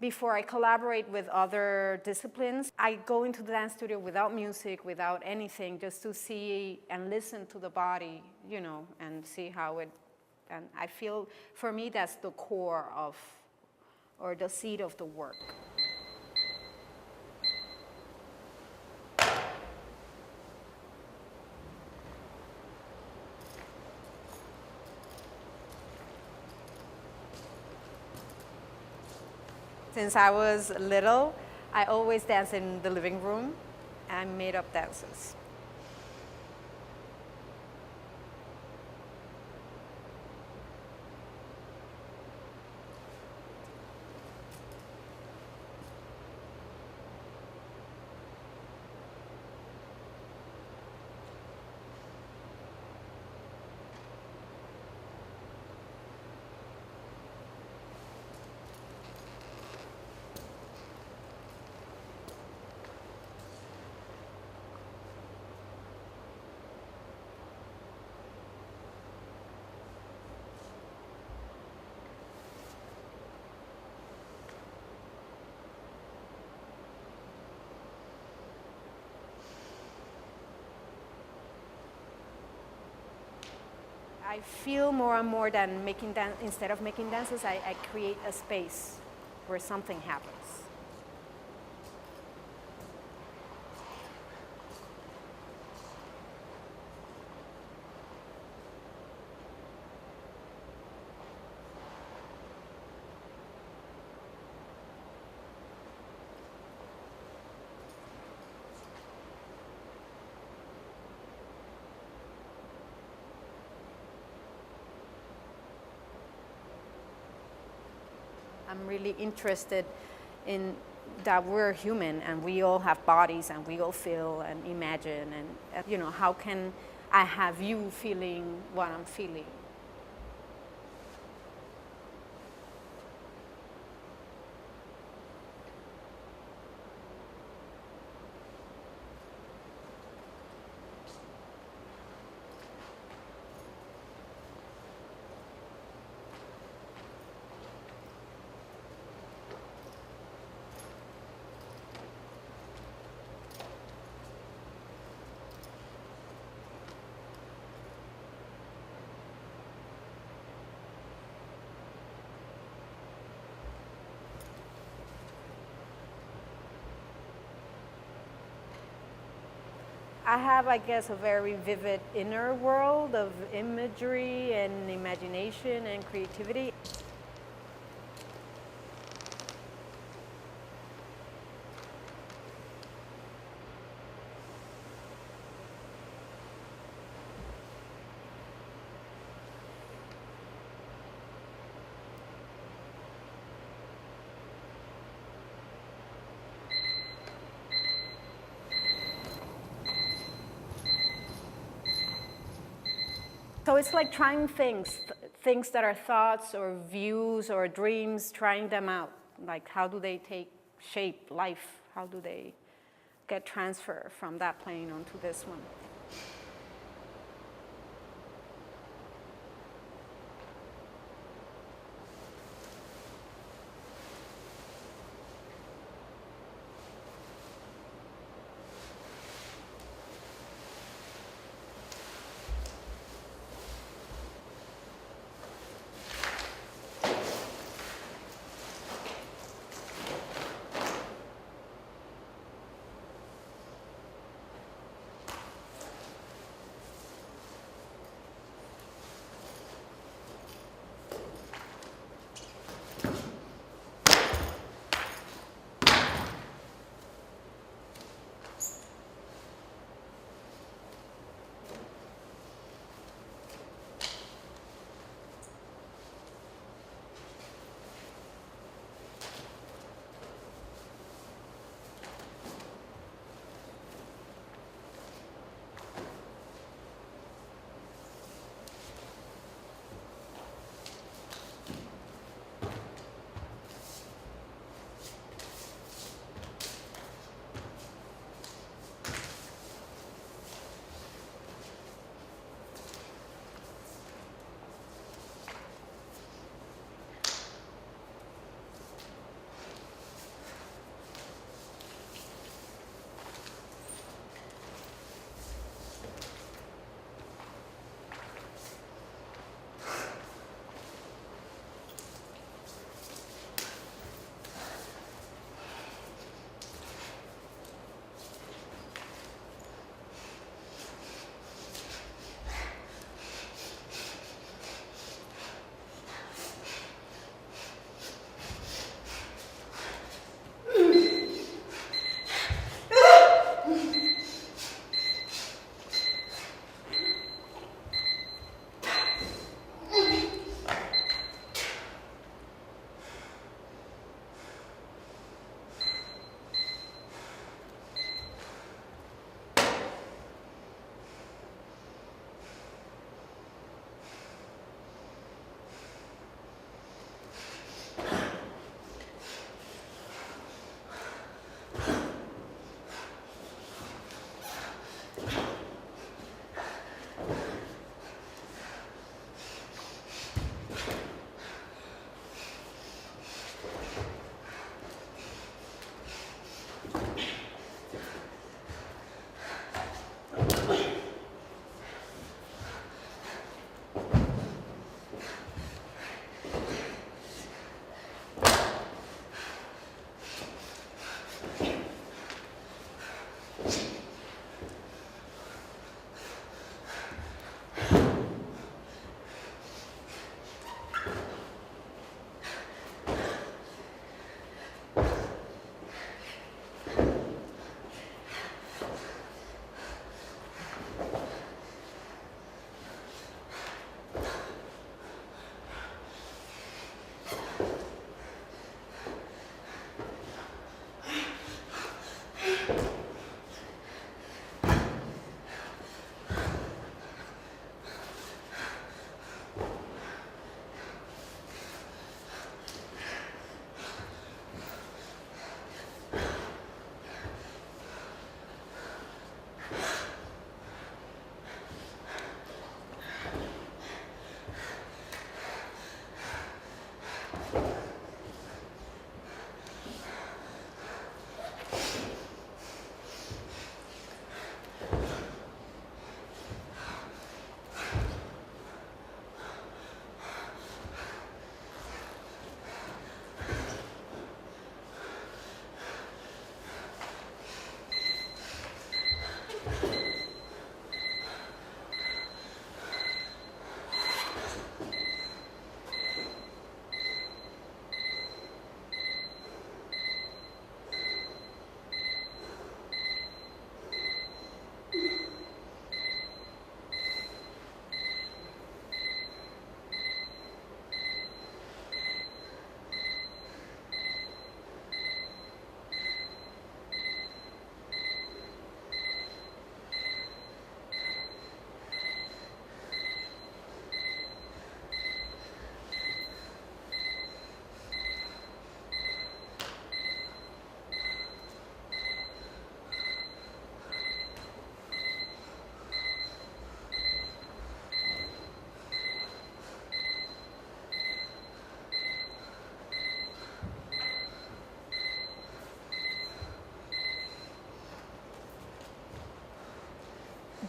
before I collaborate with other disciplines. I go into the dance studio without music, without anything, just to see and listen to the body, you know, and see how it, and I feel, for me, that's the core of, or the seed of the work. Since I was little, I always danced in the living room and made up dances. I feel more and more than making dance, instead of making dances, I create a space where something happens. I'm really interested in that we're human and we all have bodies and we all feel and imagine, and you know, how can I have you feeling what I'm feeling? I have, I guess, a very vivid inner world of imagery and imagination and creativity. So it's like trying things that are thoughts or views or dreams, trying them out. Like, how do they take shape, life? How do they get transferred from that plane onto this one?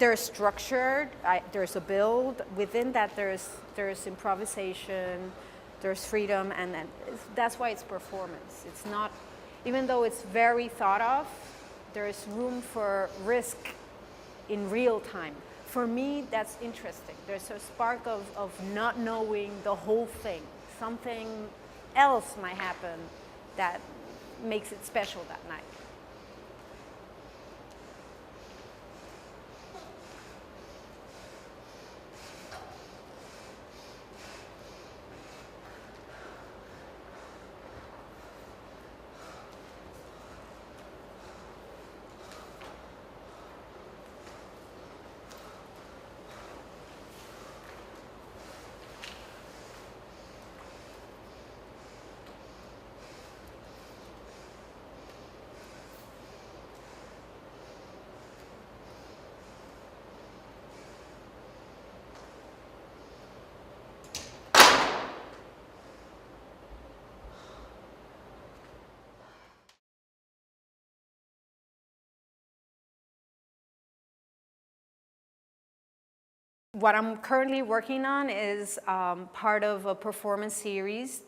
they're structured, there's a build. Within that, there's improvisation, there's freedom, and that's why it's performance. It's not, even though it's very thought of, there's room for risk in real time. For me, that's interesting. There's a spark of not knowing the whole thing. Something else might happen that makes it special that night. What I'm currently working on is part of a performance series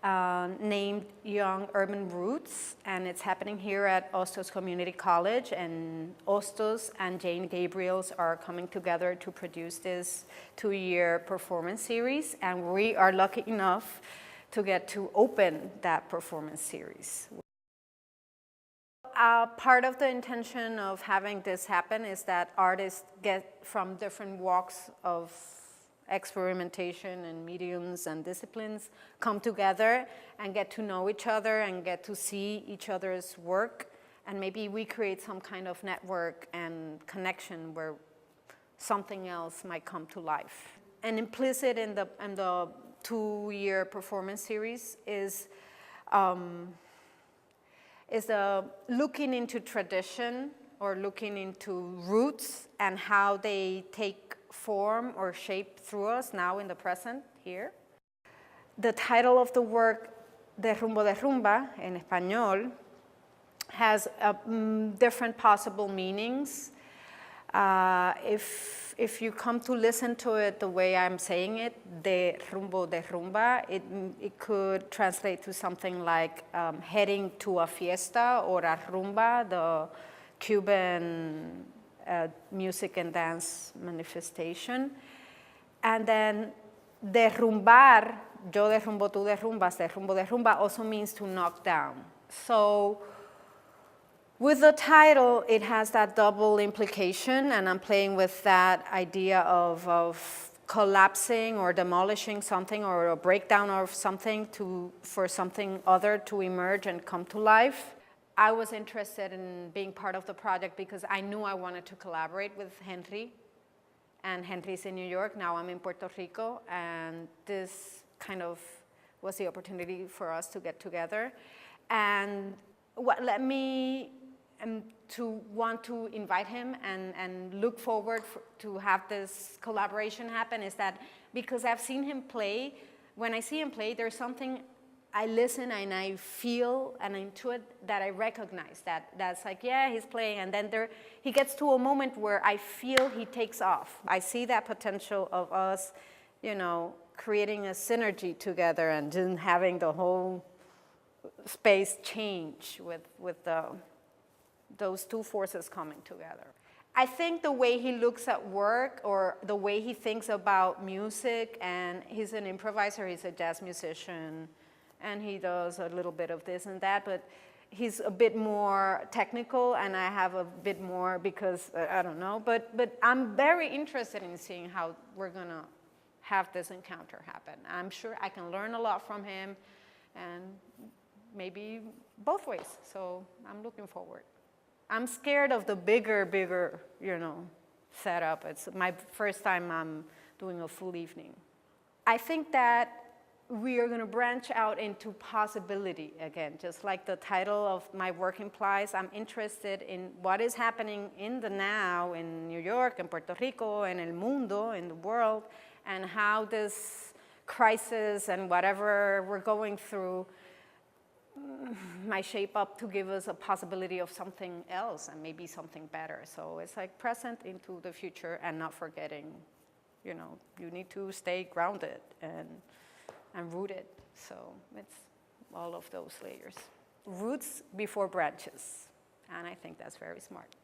named Young Urban Roots, and it's happening here at Hostos Community College, and Hostos and Jane Gabriels are coming together to produce this 2-year performance series, and we are lucky enough to get to open that performance series. Part of the intention of having this happen is that artists get from different walks of experimentation and mediums and disciplines come together and get to know each other and get to see each other's work, and maybe we create some kind of network and connection where something else might come to life. And implicit in the 2-year performance series is looking into tradition or looking into roots and how they take form or shape through us now in the present here. The title of the work, De Rumba, in Español, has different possible meanings. If you come to listen to it the way I'm saying it, de rumba, it could translate to something like heading to a fiesta or a rumba, the Cuban music and dance manifestation. And then derrumbar, yo derrumbo, tú derrumbas, derrumba also means to knock down. So with the title, it has that double implication, and I'm playing with that idea of collapsing or demolishing something or a breakdown of something for something other to emerge and come to life. I was interested in being part of the project because I knew I wanted to collaborate with Henry, and Henry's in New York, now I'm in Puerto Rico, and this kind of was the opportunity for us to get together. And what led me to want to invite him and look forward to have this collaboration happen is that because I've seen him play, when I see him play, there's something I listen and I feel and I intuit that I recognize that's like, yeah, he's playing, and then he gets to a moment where I feel he takes off. I see that potential of us, creating a synergy together and just having the whole space change with those two forces coming together. I think the way he looks at work or the way he thinks about music, and he's an improviser, he's a jazz musician, and he does a little bit of this and that, but he's a bit more technical and I have a bit more because, I don't know, but I'm very interested in seeing how we're gonna have this encounter happen. I'm sure I can learn a lot from him and maybe both ways, so I'm looking forward. I'm scared of the bigger, setup. It's my first time I'm doing a full evening. I think that we are going to branch out into possibility again, just like the title of my work implies. I'm interested in what is happening in the now in New York and Puerto Rico and el mundo, in the world, and how this crisis and whatever we're going through might shape up to give us a possibility of something else and maybe something better. So it's like present into the future and not forgetting, you know, you need to stay grounded and rooted. So it's all of those layers. Roots before branches, and I think that's very smart.